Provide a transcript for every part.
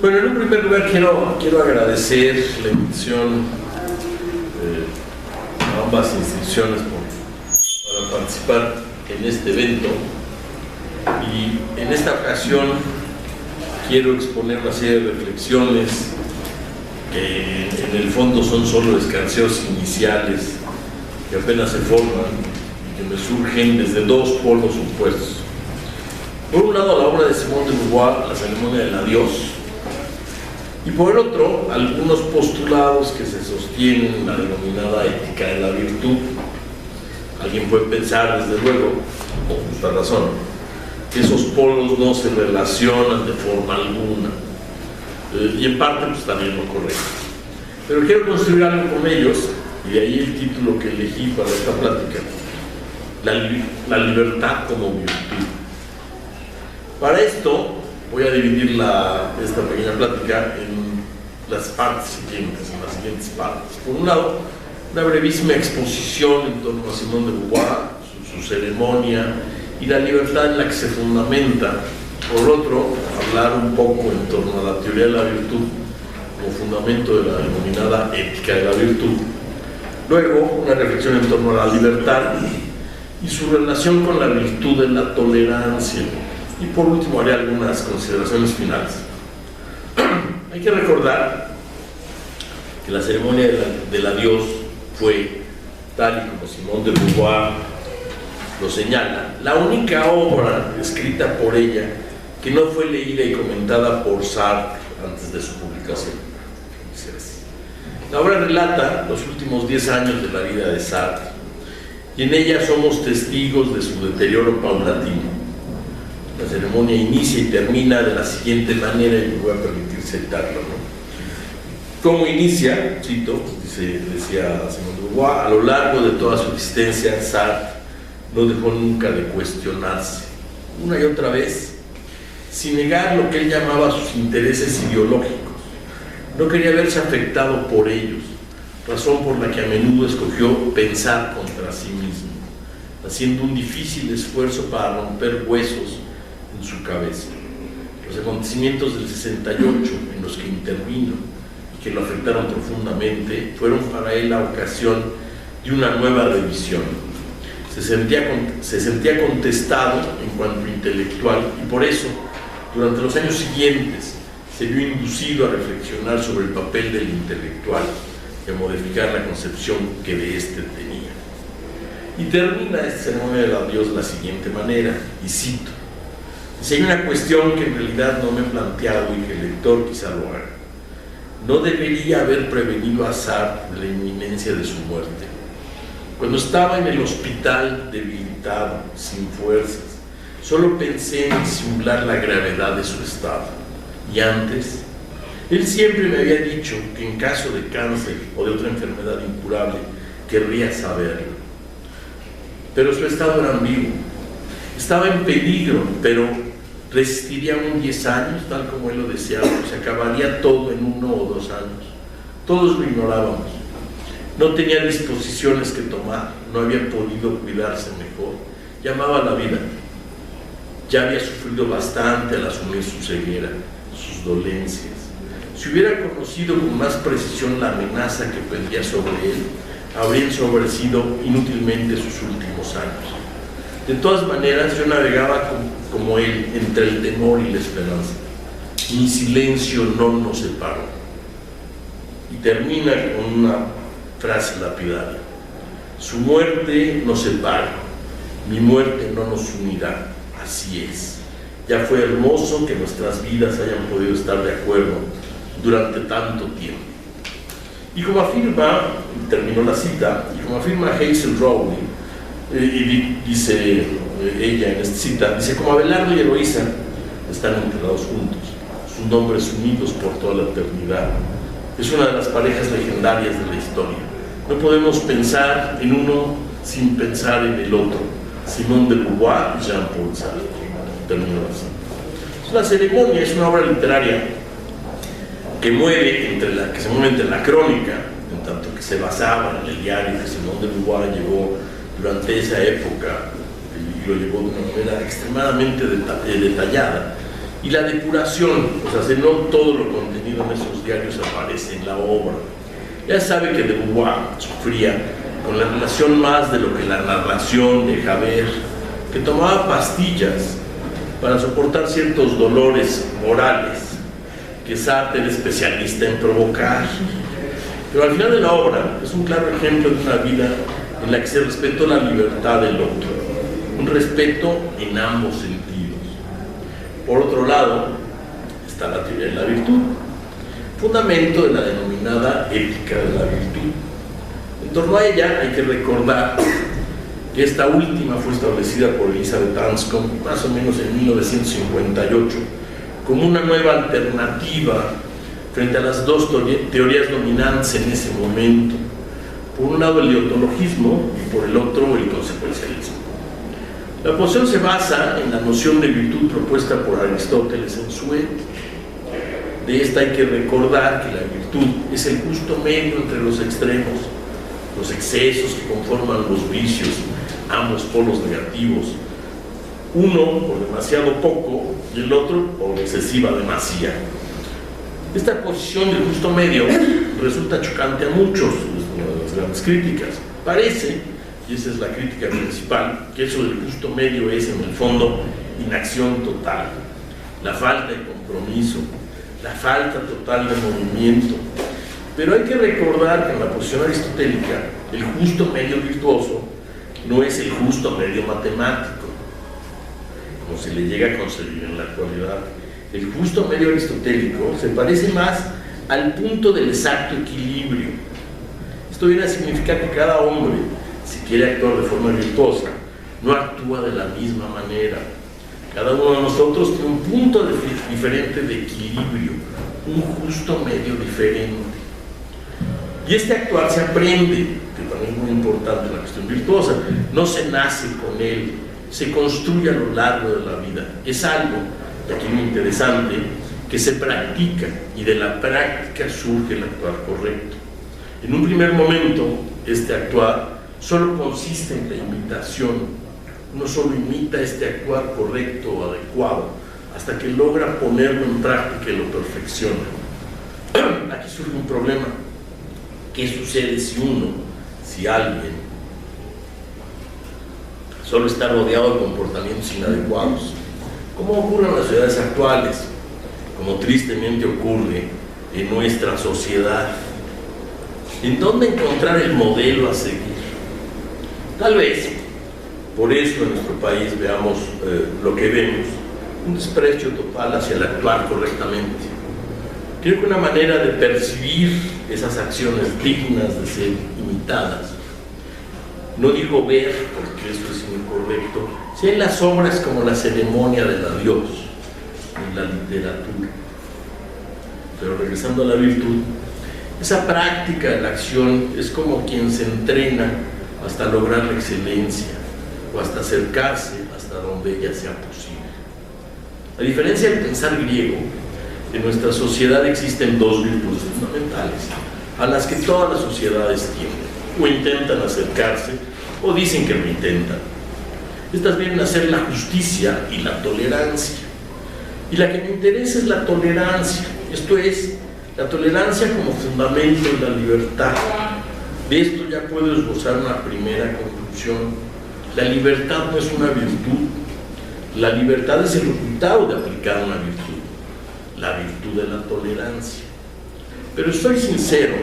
Bueno, en un primer lugar quiero agradecer la invitación a ambas instituciones para participar en este evento, y en esta ocasión quiero exponer una serie de reflexiones que en el fondo son solo escarceos iniciales que apenas se forman y que me surgen desde dos polos opuestos. Por un lado, la obra de Simone de Beauvoir, La ceremonia del adiós, y por el otro, algunos postulados que se sostienen en la denominada ética de la virtud. Alguien puede pensar, desde luego, con justa razón, que esos polos no se relacionan de forma alguna, y en parte pues también lo correcto. Pero quiero construir algo con ellos, y de ahí el título que elegí para esta plática: la libertad como virtud. Para esto voy a dividir esta pequeña plática en las siguientes partes. Por un lado, una brevísima exposición en torno a Simone de Beauvoir, su ceremonia y la libertad en la que se fundamenta. Por otro, hablar un poco en torno a la teoría de la virtud como fundamento de la denominada ética de la virtud. Luego, una reflexión en torno a la libertad y su relación con la virtud de la tolerancia. Y por último, haré algunas consideraciones finales. Hay que recordar que la ceremonia del adiós fue, tal y como Simone de Beauvoir lo señala, la única obra escrita por ella que no fue leída y comentada por Sartre antes de su publicación. La obra relata los últimos 10 años de la vida de Sartre, y en ella somos testigos de su deterioro paulatino. La ceremonia inicia y termina de la siguiente manera, y me voy a permitir citarlo, ¿no? ¿Cómo inicia? Cito, decía Simone de Beauvoir: a lo largo de toda su existencia, Sartre no dejó nunca de cuestionarse, una y otra vez, sin negar lo que él llamaba sus intereses ideológicos. No quería verse afectado por ellos, razón por la que a menudo escogió pensar contra sí mismo, haciendo un difícil esfuerzo para romper huesos en su cabeza. Los acontecimientos del 68 en los que intervino y que lo afectaron profundamente fueron para él la ocasión de una nueva revisión. Se sentía contestado en cuanto intelectual, y por eso, durante los años siguientes, se vio inducido a reflexionar sobre el papel del intelectual y a modificar la concepción que de éste tenía. Y termina esta ceremonia del adiós de la siguiente manera, y cito: si hay una cuestión que en realidad no me he planteado y que el lector quizá lo haga, no debería haber prevenido a Sartre de la inminencia de su muerte. Cuando estaba en el hospital debilitado, sin fuerzas, solo pensé en disimular la gravedad de su estado. Y antes, él siempre me había dicho que en caso de cáncer o de otra enfermedad incurable, querría saberlo. Pero su estado era ambiguo. Estaba en peligro, pero resistiría aún 10 años, tal como él lo deseaba. Se acabaría todo en 1 o 2 años. Todos lo ignorábamos. No tenía disposiciones que tomar, no había podido cuidarse mejor. Llamaba a la vida. Ya había sufrido bastante al asumir su ceguera, sus dolencias. Si hubiera conocido con más precisión la amenaza que pendía sobre él, habría ensobrecido inútilmente sus últimos años. De todas maneras, yo navegaba como él entre el temor y la esperanza. Mi silencio no nos separó. Y termina con una frase lapidaria: su muerte nos separa, mi muerte no nos unirá. Así es. Ya fue hermoso que nuestras vidas hayan podido estar de acuerdo durante tanto tiempo. Y como afirma, terminó la cita, y como afirma Hazel Rowling, y dice ella en esta cita, dice: como Abelardo y Eloísa están enterrados juntos, sus nombres unidos por toda la eternidad. Es una de las parejas legendarias de la historia. No podemos pensar en uno sin pensar en el otro. Simone de Beauvoir y Jean-Paul Sartre. Terminó así. La ceremonia es una obra literaria que se mueve entre la crónica, en tanto que se basaba en el diario que Simone de Beauvoir llevó durante esa época, y lo llevó de una manera extremadamente detallada, y la depuración, o sea, si no todo lo contenido en esos diarios aparece en la obra. Ya sabe que de Beauvoir sufría con la relación más de lo que la narración de Javert, que tomaba pastillas para soportar ciertos dolores morales que Sartre era especialista en provocar. Pero al final de la obra es un claro ejemplo de una vida en la que se respetó la libertad del otro, un respeto en ambos sentidos. Por otro lado está la teoría de la virtud, fundamento de la denominada ética de la virtud. En torno a ella hay que recordar que esta última fue establecida por Elizabeth Anscombe más o menos en 1958 como una nueva alternativa frente a las dos teorías dominantes en ese momento. Por un lado el deontologismo y por el otro el consecuencialismo. La posición se basa en la noción de virtud propuesta por Aristóteles en su Ética. De esta hay que recordar que la virtud es el justo medio entre los extremos, los excesos que conforman los vicios, ambos polos negativos, uno por demasiado poco y el otro por excesiva demasía. Esta posición del justo medio resulta chocante a muchos, es una de las grandes críticas. Parece, y esa es la crítica principal, que eso del justo medio es en el fondo inacción total, la falta de compromiso, la falta total de movimiento. Pero hay que recordar que en la posición aristotélica el justo medio virtuoso no es el justo medio matemático, como se le llega a concebir en la actualidad. El justo medio aristotélico se parece más al punto del exacto equilibrio. Esto viene a significar que cada hombre, si quiere actuar de forma virtuosa, no actúa de la misma manera. Cada uno de nosotros tiene un punto diferente de equilibrio, un justo medio diferente. Y este actuar se aprende, que también es muy importante en la cuestión virtuosa, no se nace con él, se construye a lo largo de la vida. Es algo, y aquí muy interesante, que se practica y de la práctica surge el actuar correcto. En un primer momento, este actuar solo consiste en la imitación. Uno solo imita este actuar correcto o adecuado hasta que logra ponerlo en práctica y lo perfecciona. Aquí surge un problema. ¿Qué sucede si alguien solo está rodeado de comportamientos inadecuados? ¿Cómo ocurre en las sociedades actuales? Como tristemente ocurre en nuestra sociedad. ¿En dónde encontrar el modelo a seguir? Tal vez, por eso en nuestro país veamos lo que vemos, un desprecio total hacia el actuar correctamente. Creo que una manera de percibir esas acciones dignas de ser imitadas, no digo ver, porque eso es incorrecto, si en las obras como la ceremonia del adiós, en la literatura. Pero regresando a la virtud, esa práctica de la acción es como quien se entrena hasta lograr la excelencia o hasta acercarse hasta donde ella sea posible. A diferencia del pensar griego, en nuestra sociedad existen dos virtudes fundamentales a las que todas las sociedades tienden o intentan acercarse o dicen que lo intentan. Estas vienen a ser la justicia y la tolerancia. Y la que me interesa es la tolerancia, esto es, la tolerancia como fundamento de la libertad. De esto ya puedo esbozar una primera conclusión. La libertad no es una virtud, la libertad es el resultado de aplicar una virtud, la virtud de la tolerancia. Pero estoy sincero,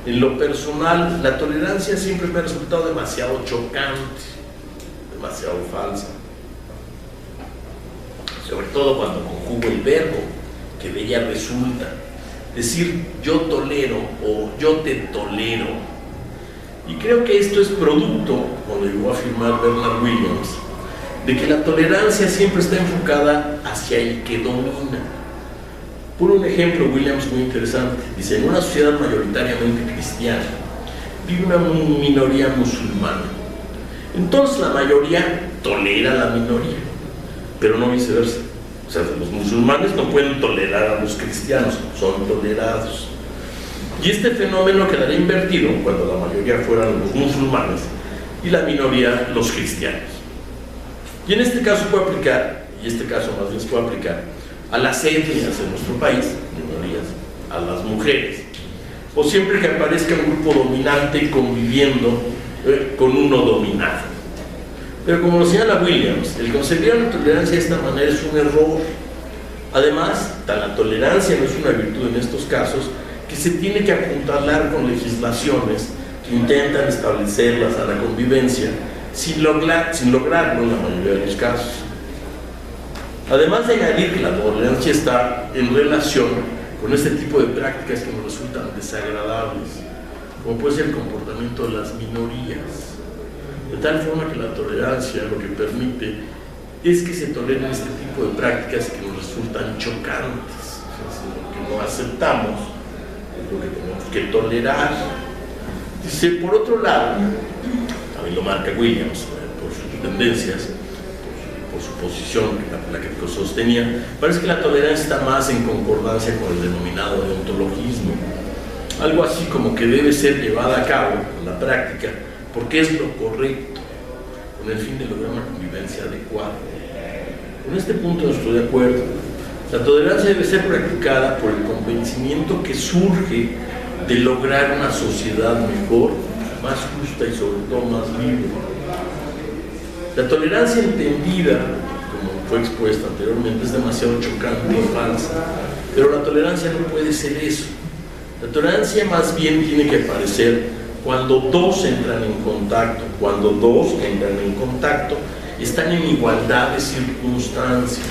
en lo personal, la tolerancia siempre me ha resultado demasiado chocante, demasiado falsa. Sobre todo cuando conjugo el verbo, que de ella resulta. Decir yo tolero o yo te tolero. Y creo que esto es producto, como llegó a afirmar Bernard Williams, de que la tolerancia siempre está enfocada hacia el que domina. Por un ejemplo, Williams muy interesante, dice, en una sociedad mayoritariamente cristiana vive una minoría musulmana. Entonces la mayoría tolera a la minoría, pero no viceversa. O sea, los musulmanes no pueden tolerar a los cristianos, son tolerados. Y este fenómeno quedaría invertido cuando la mayoría fueran los musulmanes y la minoría los cristianos. Y en este caso puede aplicar, y este caso más bien se puede aplicar, a las etnias en nuestro país, minorías, a las mujeres, o siempre que aparezca un grupo dominante conviviendo con uno dominado. Pero como lo señala Williams, el concebir la tolerancia de esta manera es un error. Además, la tolerancia no es una virtud en estos casos, que se tiene que apuntalar con legislaciones que intentan establecerla a la convivencia sin lograrlo en la mayoría de los casos. Además de añadir que la tolerancia está en relación con este tipo de prácticas que nos resultan desagradables, como puede ser el comportamiento de las minorías, de tal forma que la tolerancia lo que permite es que se toleren este tipo de prácticas que nos resultan chocantes, o sea, lo que no aceptamos es lo que tenemos que tolerar. Dice, por otro lado, también lo marca Williams por sus tendencias, por su posición, la que sostenía, parece que la tolerancia está más en concordancia con el denominado deontologismo, algo así como que debe ser llevada a cabo en la práctica porque es lo correcto, con el fin de lograr una convivencia adecuada. Con este punto no estoy de acuerdo. La tolerancia debe ser practicada por el convencimiento que surge de lograr una sociedad mejor, más justa y sobre todo más libre. La tolerancia entendida, como fue expuesta anteriormente, es demasiado chocante y falsa, pero la tolerancia no puede ser eso. La tolerancia más bien tiene que aparecer cuando dos entran en contacto, están en igualdad de circunstancias.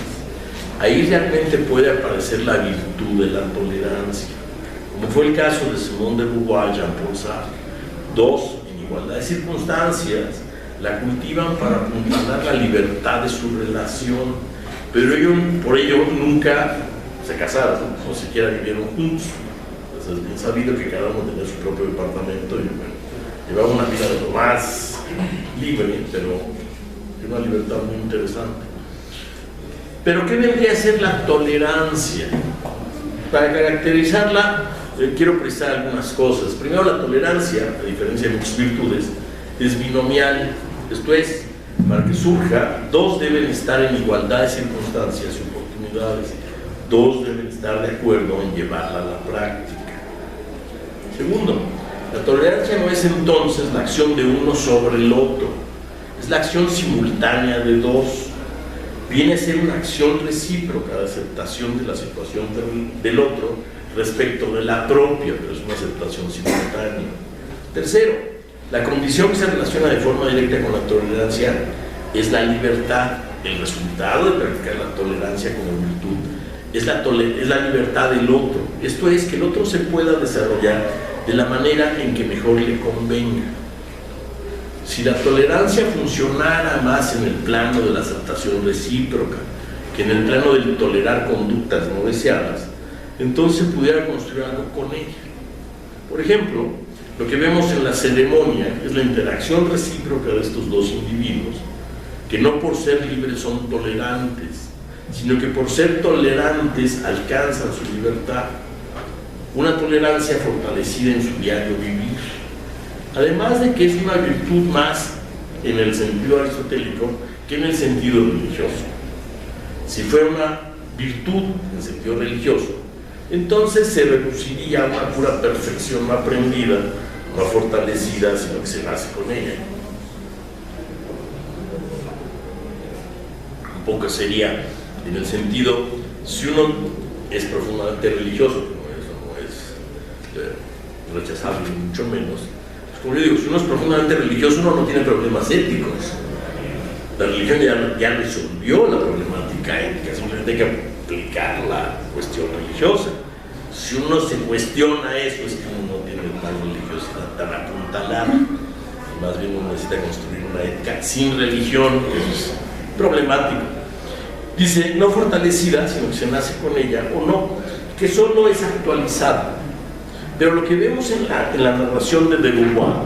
Ahí realmente puede aparecer la virtud de la tolerancia, como fue el caso de Simone de Beauvoir y Jean-Paul Sartre. Dos, en igualdad de circunstancias, la cultivan para apuntalar la libertad de su relación, pero ellos por ello nunca se casaron, o siquiera vivieron juntos. Es bien sabido que cada uno tenía su propio departamento y bueno, llevaba una vida de lo más libre, pero de una libertad muy interesante. Pero ¿qué vendría a ser la tolerancia? Para caracterizarla, quiero precisar algunas cosas. Primero, la tolerancia, a diferencia de muchas virtudes, es binomial. Esto es, para que surja, dos deben estar en igualdad de circunstancias y oportunidades. Dos deben estar de acuerdo en llevarla a la práctica. Segundo, la tolerancia no es entonces la acción de uno sobre el otro, es la acción simultánea de dos. Viene a ser una acción recíproca de aceptación de la situación del otro respecto de la propia, pero es una aceptación simultánea. Tercero, la condición que se relaciona de forma directa con la tolerancia es la libertad. El resultado de practicar la tolerancia como virtud es la libertad del otro. Esto es, que el otro se pueda desarrollar de la manera en que mejor le convenga. Si la tolerancia funcionara más en el plano de la aceptación recíproca que en el plano del tolerar conductas no deseadas, entonces pudiera construir algo con ella. Por ejemplo, lo que vemos en la ceremonia es la interacción recíproca de estos dos individuos, que no por ser libres son tolerantes, sino que por ser tolerantes alcanzan su libertad, una tolerancia fortalecida en su diario vivir. Además de que es una virtud más en el sentido aristotélico que en el sentido religioso. Si fuera una virtud en sentido religioso, entonces se reduciría a una pura perfección no aprendida, no fortalecida, sino que se nace con ella. Un poco sería en el sentido, si uno es profundamente religioso, eso no es rechazable, ni mucho menos. Como yo digo, si uno es profundamente religioso, uno no tiene problemas éticos. La religión ya resolvió la problemática ética, simplemente hay que aplicar la cuestión religiosa. Si uno se cuestiona eso, es que uno no tiene una religiosidad tan apuntalada, y más bien uno necesita construir una ética sin religión, que es problemático. Dice, no fortalecida, sino que se nace con ella, o no, que solo es actualizada. Pero lo que vemos en la narración de Beauvoir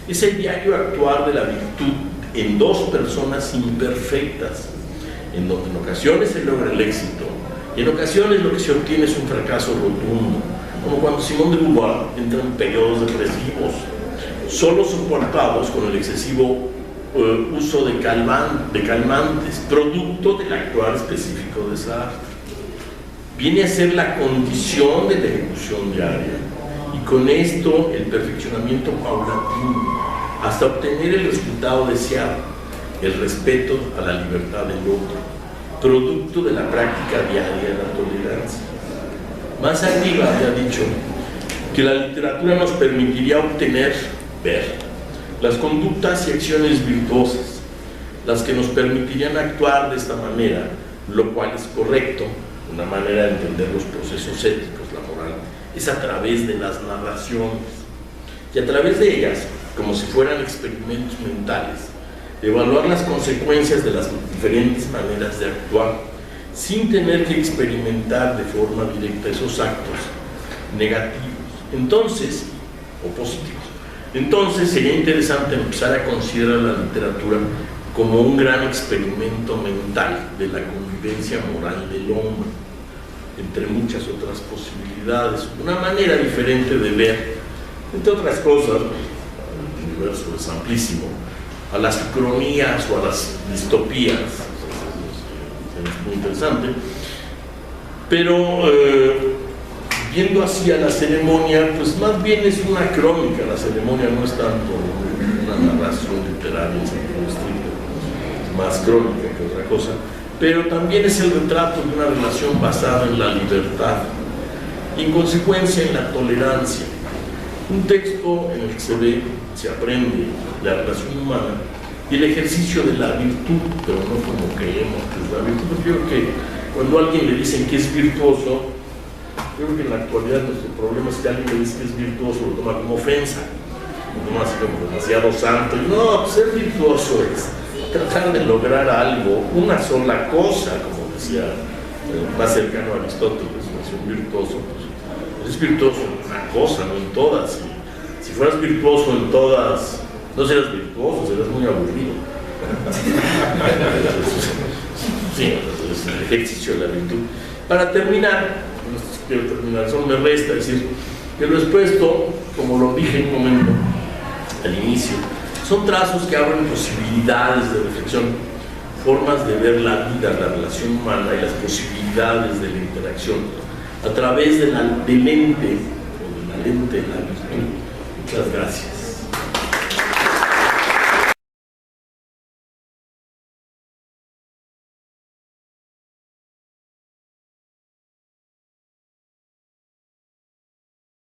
es el diario actuar de la virtud en dos personas imperfectas, en donde en ocasiones se logra el éxito y en ocasiones lo que se obtiene es un fracaso rotundo, como cuando Simone de Beauvoir entra en periodos depresivos, solo soportados con el excesivo uso de calmantes, producto del actuar específico de Sartre. viene a ser la condición de la ejecución diaria, y con esto el perfeccionamiento paulatino, hasta obtener el resultado deseado, el respeto a la libertad del otro, producto de la práctica diaria de la tolerancia. Más arriba había dicho que la literatura nos permitiría obtener, ver, las conductas y acciones virtuosas, las que nos permitirían actuar de esta manera, lo cual es correcto. Una manera de entender los procesos éticos, la moral, es a través de las narraciones, y a través de ellas, como si fueran experimentos mentales, evaluar las consecuencias de las diferentes maneras de actuar, sin tener que experimentar de forma directa esos actos negativos, entonces, o positivos. Entonces sería interesante empezar a considerar la literatura como un gran experimento mental de la convivencia moral del hombre, entre muchas otras posibilidades, una manera diferente de ver, entre otras cosas, el universo es amplísimo, a las ucronías o a las distopías, es muy interesante, pero viendo así a la ceremonia, pues más bien es una crónica. La ceremonia no es tanto una narración literaria en sentido estricto, es más crónica que otra cosa, pero también es el retrato de una relación basada en la libertad y en consecuencia en la tolerancia. Un texto en el que se aprende la relación humana y el ejercicio de la virtud, pero no como creemos que es la virtud. Porque yo creo que cuando a alguien le dicen que es virtuoso, creo que en la actualidad nuestro problema es que alguien le dice que es virtuoso, lo toma como ofensa, lo toma así como demasiado santo. Y no, pues ser virtuoso es tratar de lograr algo, una sola cosa, como decía más cercano a Aristóteles, un virtuoso, pues es virtuoso en una cosa, no en todas. Si fueras virtuoso en todas, no serás virtuoso, serás muy aburrido. Sí, es el ejercicio de la virtud. Para terminar, quiero terminar, solo me resta decir que lo expuesto, como lo dije en un momento al inicio, son trazos que abren posibilidades de reflexión, formas de ver la vida, la relación humana y las posibilidades de la interacción a través de la lente, o de la lente de la virtud. Muchas gracias.